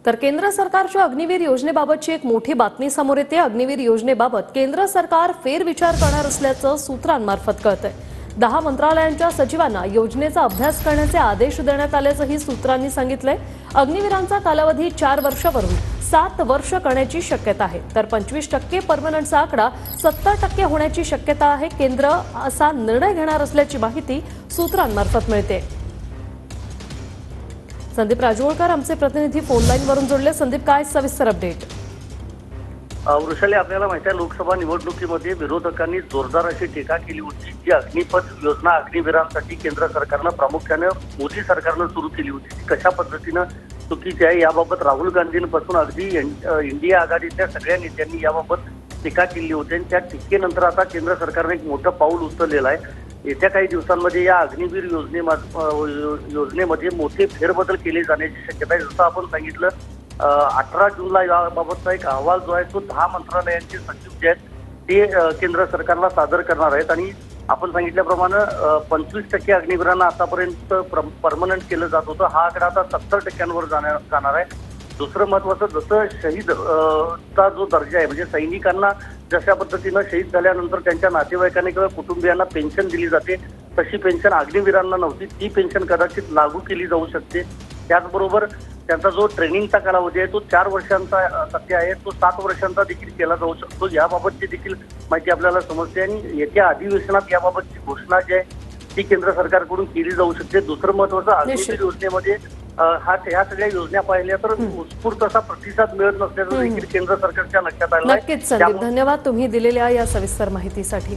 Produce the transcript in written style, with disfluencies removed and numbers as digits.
तर केंद्र सरकारच्या अग्निवीर योजनेबाबतची एक मोठी बातमी समोर येते। अग्निवीर योजनेबाबत केंद्र सरकार फेरविचार करणार असल्याचं सूत्रांमार्फत कळतंय। 10 मंत्रालयांच्या सचिवांना योजनेचा अभ्यास करण्याचे आदेश देण्यात आल्याचंही सूत्रांनी सांगितलंय। अग्निवीरांचा कालावधी 4 वर्षावरून 7 वर्ष करण्याची शक्यता आहे, तर 25% परमनंटचा आकडा 70% होण्याची शक्यता आहे। केंद्र असा निर्णय घेणार असल्याची माहिती सूत्रांमार्फत मिळते। संदीप राजवळकर आमचे प्रतिनिधी फोन लाईन वरून जोडले। संदीप, काय सविस्तर अपडेट? वृषाली, आपल्याला माहिती आहे, लोकसभा निवडणुकीमध्ये विरोधकांनी जोरदार अशी टीका केली होती। जी अग्निपथ योजना अग्निवीरांसाठी केंद्र सरकारनं प्रामुख्याने मोदी सरकारनं सुरू केली होती, ती कशा पद्धतीनं चुकीची आहे याबाबत राहुल गांधींपासून अगदी इंडिया आघाडीतल्या सगळ्या नेत्यांनी याबाबत टीका केली होती। आणि त्या टीकेनंतर आता केंद्र सरकारने एक मोठं पाऊल उचललेलं आहे। येत्या काही दिवसांमध्ये या अग्निवीर योजनेमध्ये मोठे फेरबदल केले जाण्याची शक्यता आहे। जसं आपण सांगितलं, 18 जूनला याबाबतचा एक अहवाल जो आहे तो 10 मंत्रालयांचे सचिव जे आहेत ते केंद्र सरकारला सादर करणार आहेत। आणि आपण सांगितल्याप्रमाणे 25% अग्निवीरांना आतापर्यंत परमनंट केलं जात होतं, हा आकडा आता 70%वर जाणार आहे। दुसरं महत्वाचं, जसं शहीद चा जो दर्जा आहे, म्हणजे सैनिकांना जशा पद्धतीनं शहीद झाल्यानंतर त्यांच्या नातेवाईकांना किंवा कुटुंबियांना पेन्शन दिली जाते, तशी पेन्शन अग्निवीरांना नव्हती, ती पेन्शन कदाचित लागू केली जाऊ शकते। त्याचबरोबर त्यांचा जो ट्रेनिंगचा कालावधी आहे तो 4 वर्षांचा सध्या आहे, तो 7 वर्षांचा देखील केला जाऊ शकतो। याबाबतची देखील माहिती आपल्याला समजते आणि येत्या अधिवेशनात याबाबतची घोषणा जी आहे ती केंद्र सरकारकडून केली जाऊ शकते। दुसरं महत्वाचं, अग्निवीर योजनेमध्ये ह्या सगळ्या योजना पाहिल्या तर उत्स्फूर्त असा प्रतिसाद मिळत नसल्याचं देखील केंद्र सरकारच्या लक्षात आलं आहे। नक्कीच संदीप, धन्यवाद तुम्ही दिलेल्या या सविस्तर माहितीसाठी।